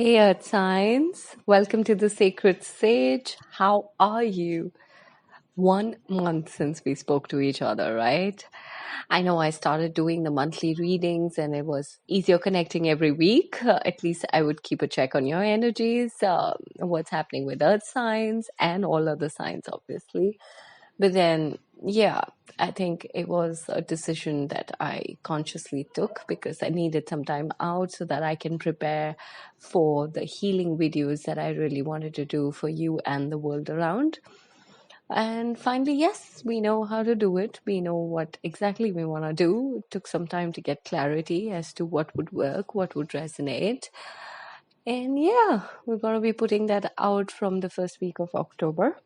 Hey, Earth Signs. Welcome to the Sacred Sage. How are you? 1 month since we spoke to each other, right? I know I started doing the monthly readings and it was easier connecting every week. At least I would keep a check on your energies, what's happening with Earth signs and all other signs, obviously. But then, yeah, I think it was a decision that I consciously took because I needed some time out so that I can prepare for the healing videos that I really wanted to do for you and the world around. And finally, yes, we know how to do it. We know what exactly we want to do. It took some time to get clarity as to what would work, what would resonate. And yeah, we're going to be putting that out from the first week of October.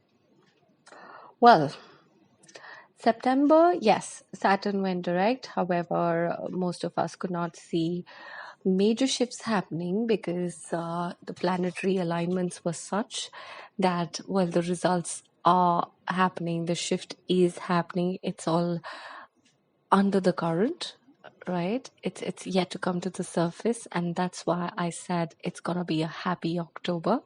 Well, September, yes, Saturn went direct. However, most of us could not see major shifts happening because the planetary alignments were such that, well, the results are happening, the shift is happening, it's all under the current, right? It's yet to come to the surface, and that's why I said it's gonna be a happy October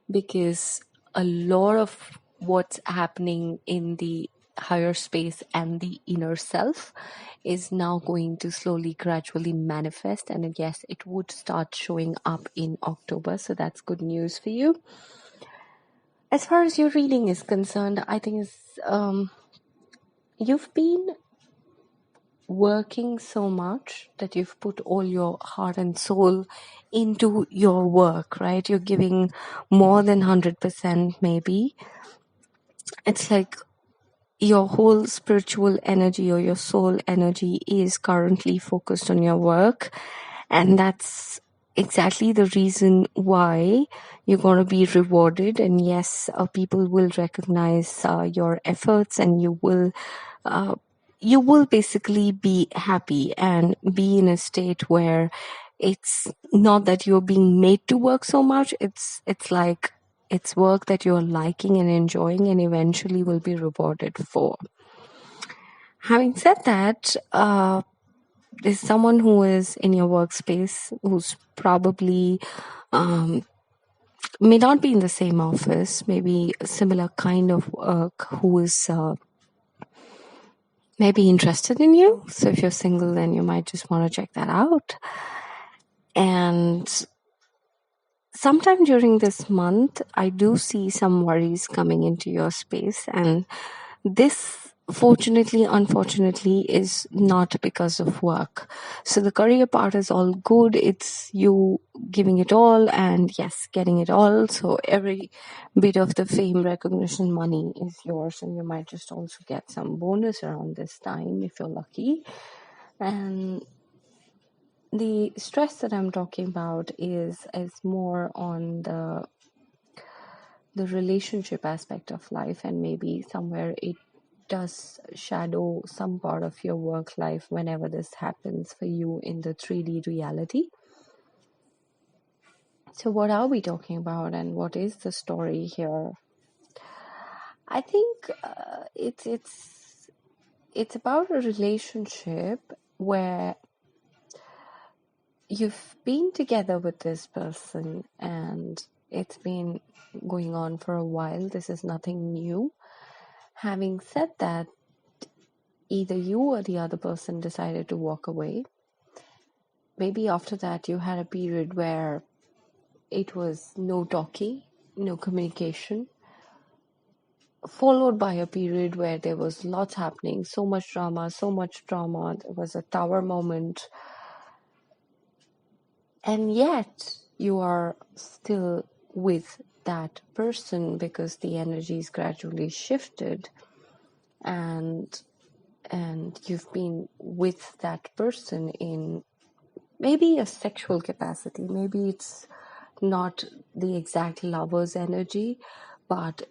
because a lot of what's happening in the higher space and the inner self is now going to slowly gradually manifest, and yes, it would start showing up in October, so that's good news for you. As far as your reading is concerned, I think you've been working so much that you've put all your heart and soul into your work, right? You're giving more than 100% maybe. It's like your whole spiritual energy or your soul energy is currently focused on your work, and that's exactly the reason why you're going to be rewarded. And yes, people will recognize your efforts, and uh, you will basically be happy and be in a state where it's not that you're being made to work so much. It's like it's work that you're liking and enjoying and eventually will be rewarded for. Having said that, there's someone who is in your workspace who's probably may not be in the same office, maybe a similar kind of work, who is maybe interested in you. So if you're single, then you might just want to check that out. And sometime during this month, I do see some worries coming into your space. And this, fortunately, unfortunately, is not because of work. So the career part is all good. It's you giving it all and, yes, getting it all. So every bit of the fame, recognition, money is yours. And you might just also get some bonus around this time if you're lucky. And the stress that I'm talking about is more on the relationship aspect of life, and maybe somewhere it does shadow some part of your work life whenever this happens for you in the 3D reality. So what are we talking about, and what is the story here? I think it's about a relationship where you've been together with this person and it's been going on for a while. This is nothing new. Having said that, either you or the other person decided to walk away. Maybe after that you had a period where it was no talking, no communication, followed by a period where there was lots happening, so much drama, there was a tower moment, and yet you are still with that person because the energies gradually shifted, and you've been with that person in maybe a sexual capacity. Maybe it's not the exact lover's energy, but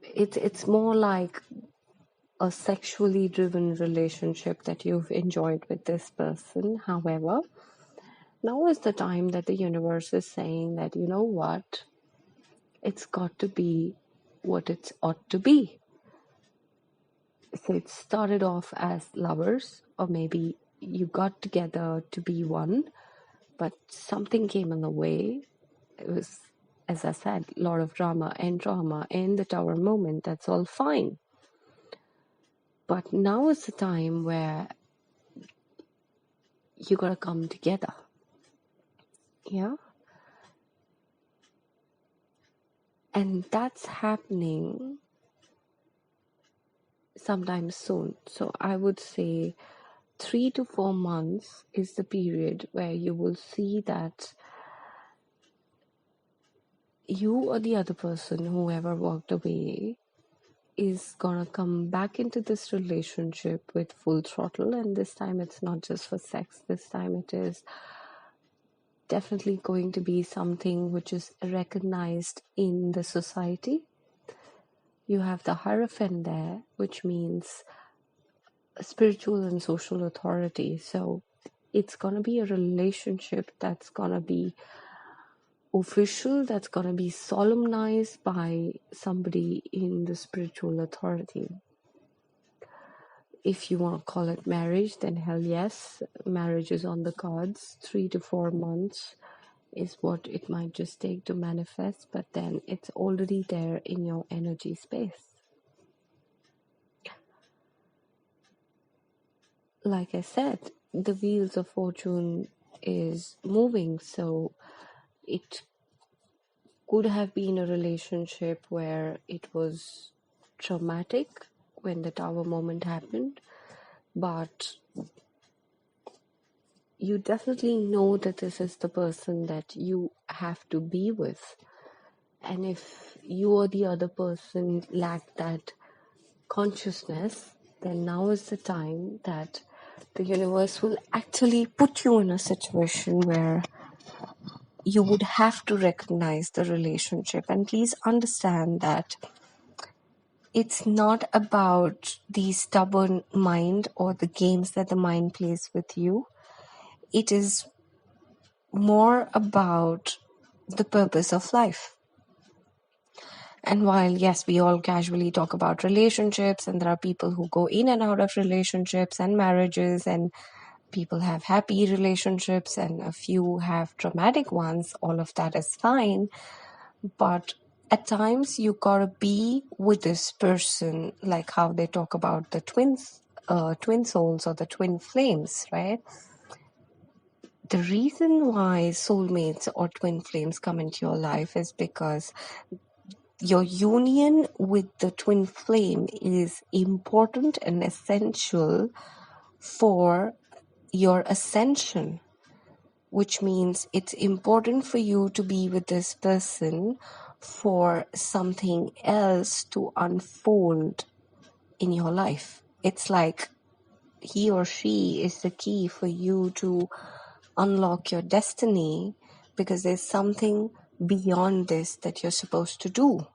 it's more like a sexually driven relationship that you've enjoyed with this person. However, now is the time that the universe is saying that, you know what, it's got to be what it ought to be. So it started off as lovers, or maybe you got together to be one, but something came in the way. It was, as I said, a lot of drama and the tower moment. That's all fine. But now is the time where you gotta come together. Yeah? And that's happening sometime soon. So I would say 3 to 4 months is the period where you will see that you or the other person, whoever walked away, is gonna come back into this relationship with full throttle. And this time it's not just for sex. This time it is definitely going to be something which is recognized in the society. You have the Hierophant there, which means spiritual and social authority. So it's going to be a relationship that's going to be official, that's going to be solemnized by somebody in the spiritual authority. If you want to call it marriage, then hell yes, marriage is on the cards. 3 to 4 months is what it might just take to manifest, but then it's already there in your energy space. Like I said, the wheels of fortune is moving, so it could have been a relationship where it was traumatic when the tower moment happened, but you definitely know that this is the person that you have to be with. And if you or the other person lack that consciousness, then now is the time that the universe will actually put you in a situation where you would have to recognize the relationship. And please understand that it's not about the stubborn mind or the games that the mind plays with you. It is more about the purpose of life. And while, yes, we all casually talk about relationships, and there are people who go in and out of relationships and marriages, and people have happy relationships and a few have traumatic ones, all of that is fine. But at times you gotta be with this person, like how they talk about the twin souls or the twin flames, right? The reason why soulmates or twin flames come into your life is because your union with the twin flame is important and essential for your ascension, which means it's important for you to be with this person for something else to unfold in your life. It's like he or she is the key for you to unlock your destiny, because there's something beyond this that you're supposed to do.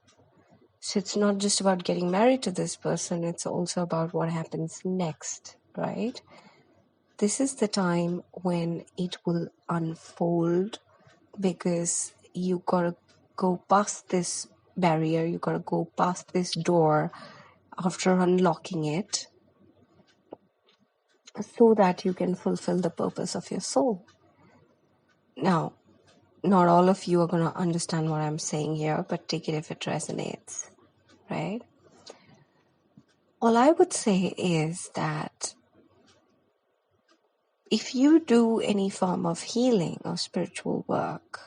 So it's not just about getting married to this person, it's also about what happens next, right? This is the time when it will unfold, because you gotta go past this barrier, you gotta go past this door after unlocking it, so that you can fulfill the purpose of your soul. Now, not all of you are going to understand what I'm saying here, but take it if it resonates, right? All I would say is that if you do any form of healing or spiritual work,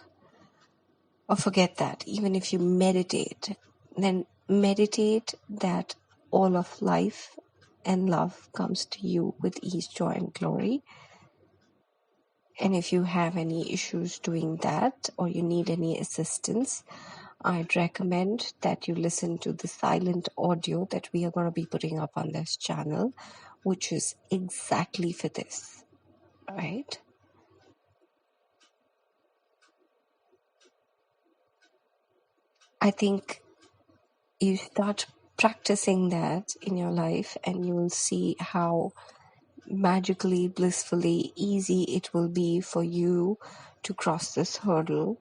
or forget that, even if you meditate, then meditate that all of life and love comes to you with ease, joy, and glory. And if you have any issues doing that, or you need any assistance, I'd recommend that you listen to the silent audio that we are going to be putting up on this channel, which is exactly for this, right? I think you start practicing that in your life and you will see how magically, blissfully easy it will be for you to cross this hurdle.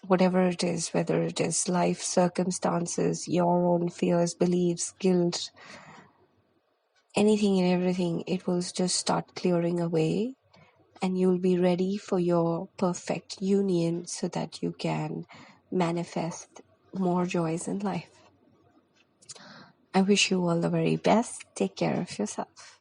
Whatever it is, whether it is life circumstances, your own fears, beliefs, guilt, anything and everything, it will just start clearing away. and you'll be ready for your perfect union so that you can manifest more joys in life. I wish you all the very best. Take care of yourself.